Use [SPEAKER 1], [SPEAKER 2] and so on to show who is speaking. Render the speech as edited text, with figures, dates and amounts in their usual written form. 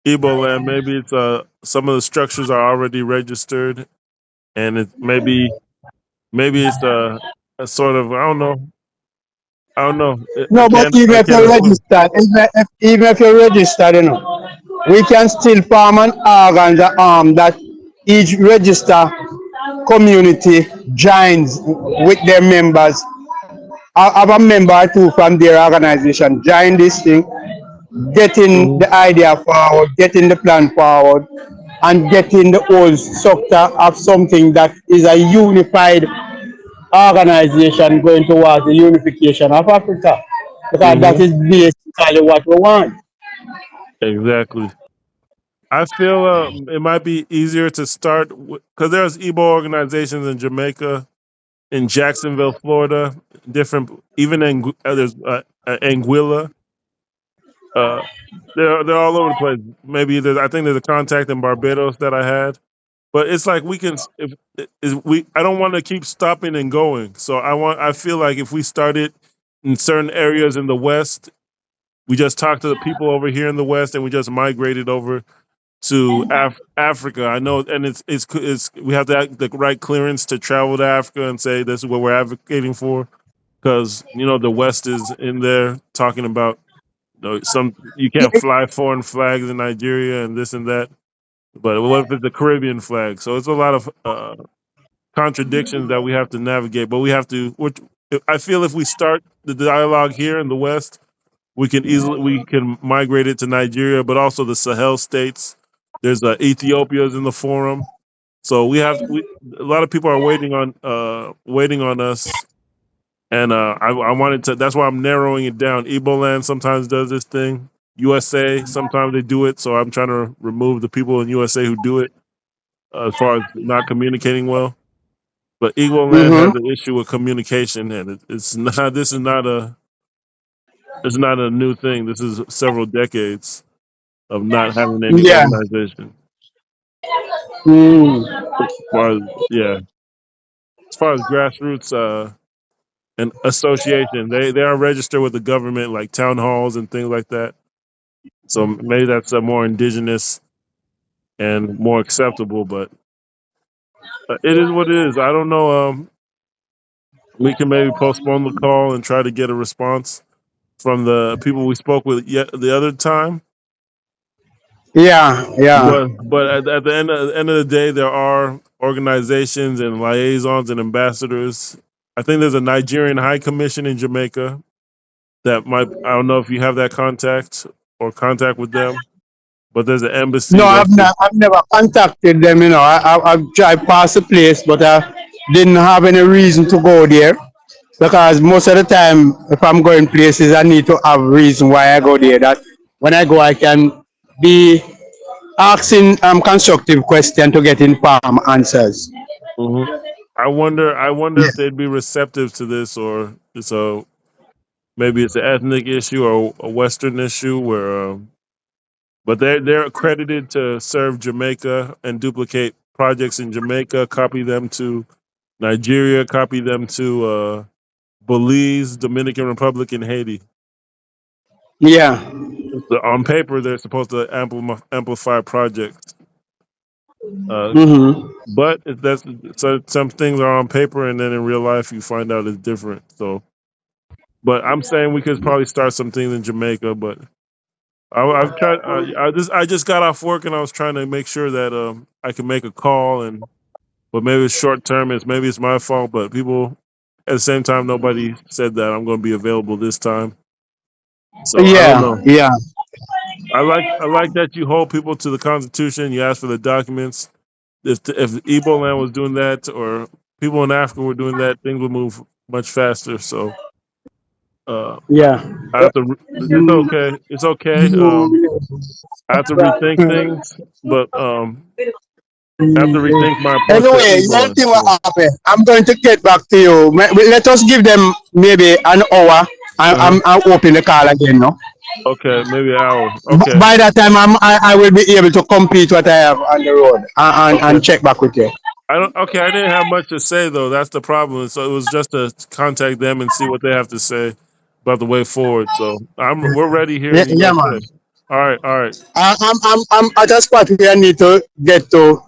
[SPEAKER 1] Igbo land. Maybe it's some of the structures are already registered, and it maybe it's a sort of I don't know.
[SPEAKER 2] No, but even
[SPEAKER 1] I
[SPEAKER 2] if
[SPEAKER 1] can't
[SPEAKER 2] you're
[SPEAKER 1] assume.
[SPEAKER 2] registered, even if you're registered, we can still form an organ that each register community joins with their members. I have a member or two from their organization join this thing, getting
[SPEAKER 1] Hmm.
[SPEAKER 2] the idea forward, getting the plan forward, and getting the whole structure of something that is a unified organization going towards the unification of Africa. Because that
[SPEAKER 1] Hmm.
[SPEAKER 2] is basically what we want.
[SPEAKER 1] Exactly. I feel it might be easier to start because there's Igbo organizations in Jamaica, in Jacksonville, Florida, different, even in there's Anguilla. Uh, they're all over the place. Maybe I think there's a contact in Barbados that I had, but it's like we can if we. I don't want to keep stopping and going. So I feel like if we started in certain areas in the West, we just talk to the people over here in the West, and we just migrated over to Africa. I know, and it's we have to have the right clearance to travel to Africa and say this is what we're advocating for because the West is in there talking about some you can't fly foreign flags in Nigeria and this and that. But what if it's the Caribbean flag? So it's a lot of contradictions that we have to navigate. But we have to. I feel if we start the dialogue here in the West, we can migrate it to Nigeria, but also the Sahel states. There's Ethiopia's in the forum, so a lot of people are waiting on us, and I wanted to. That's why I'm narrowing it down. Eboland sometimes does this thing. USA sometimes they do it, so I'm trying to remove the people in USA who do it as far as not communicating well. But Eboland
[SPEAKER 2] Mm-hmm.
[SPEAKER 1] has an issue with communication, and it's not. This is not a. It's not a new thing. This is several decades of not having any
[SPEAKER 2] Yeah.
[SPEAKER 1] organization.
[SPEAKER 2] Mm.
[SPEAKER 1] As far as yeah, as far as grassroots and association, they are registered with the government, like town halls and things like that. So maybe that's a more indigenous and more acceptable. But it is what it is. I don't know. We can maybe postpone the call and try to get a response from the people we spoke with yet the other time.
[SPEAKER 2] Yeah. Yeah.
[SPEAKER 1] But at the end of the day, there are organizations and liaisons and ambassadors. I think there's a Nigerian High Commission in Jamaica that might. I don't know if you have that contact or contact with them, but there's an
[SPEAKER 2] No,
[SPEAKER 1] embassy that's
[SPEAKER 2] I've never contacted them. I've tried past the place, but I didn't have any reason to go there because most of the time, if I'm going places, I need to have a reason why I go there. That when I go, I can be asking constructive question to get informed answers.
[SPEAKER 1] Mhm. I wonder if they'd be receptive to this, or maybe it's an ethnic issue or a Western issue where. But they're accredited to serve Jamaica and duplicate projects in Jamaica, copy them to Nigeria, copy them to Belize, Dominican Republic, and Haiti.
[SPEAKER 2] Yeah.
[SPEAKER 1] So on paper, they're supposed to amplify projects, uh,
[SPEAKER 2] Mm-hmm.
[SPEAKER 1] but some things are on paper, and then in real life, you find out it's different. So, but I'm saying we could probably start some things in Jamaica, but I've tried. I just got off work, and I was trying to make sure that I can make a call, and but maybe it's short term. Maybe it's my fault, but people at the same time, nobody said that I'm going to be available this time. So I don't
[SPEAKER 2] Yeah.
[SPEAKER 1] know.
[SPEAKER 2] Yeah.
[SPEAKER 1] I like that you hold people to the Constitution. You ask for the documents. If Igbo land was doing that, or people in Africa were doing that, things would move much faster. So uh,
[SPEAKER 2] Yeah.
[SPEAKER 1] I have to. It's okay. It's okay. I have to rethink things, but I have to rethink my approach to
[SPEAKER 2] Anyway,
[SPEAKER 1] Igbo land.
[SPEAKER 2] anything will
[SPEAKER 1] So,
[SPEAKER 2] happen. I'm going to get back to you. Let us give them maybe an hour.
[SPEAKER 1] uh-huh.
[SPEAKER 2] I'm open the call again, no?
[SPEAKER 1] Okay, maybe an hour. Okay,
[SPEAKER 2] By that time, I will be able to complete what I have on the road and
[SPEAKER 1] okay.
[SPEAKER 2] check back with you.
[SPEAKER 1] I don't. Okay, I didn't have much to say though. That's the problem. So it was just to contact them and see what they have to say about the way forward. So we're ready here
[SPEAKER 2] Yeah,
[SPEAKER 1] in the
[SPEAKER 2] yeah, man.
[SPEAKER 1] USA. All right, all right.
[SPEAKER 2] I'm at a spot where I need to get to.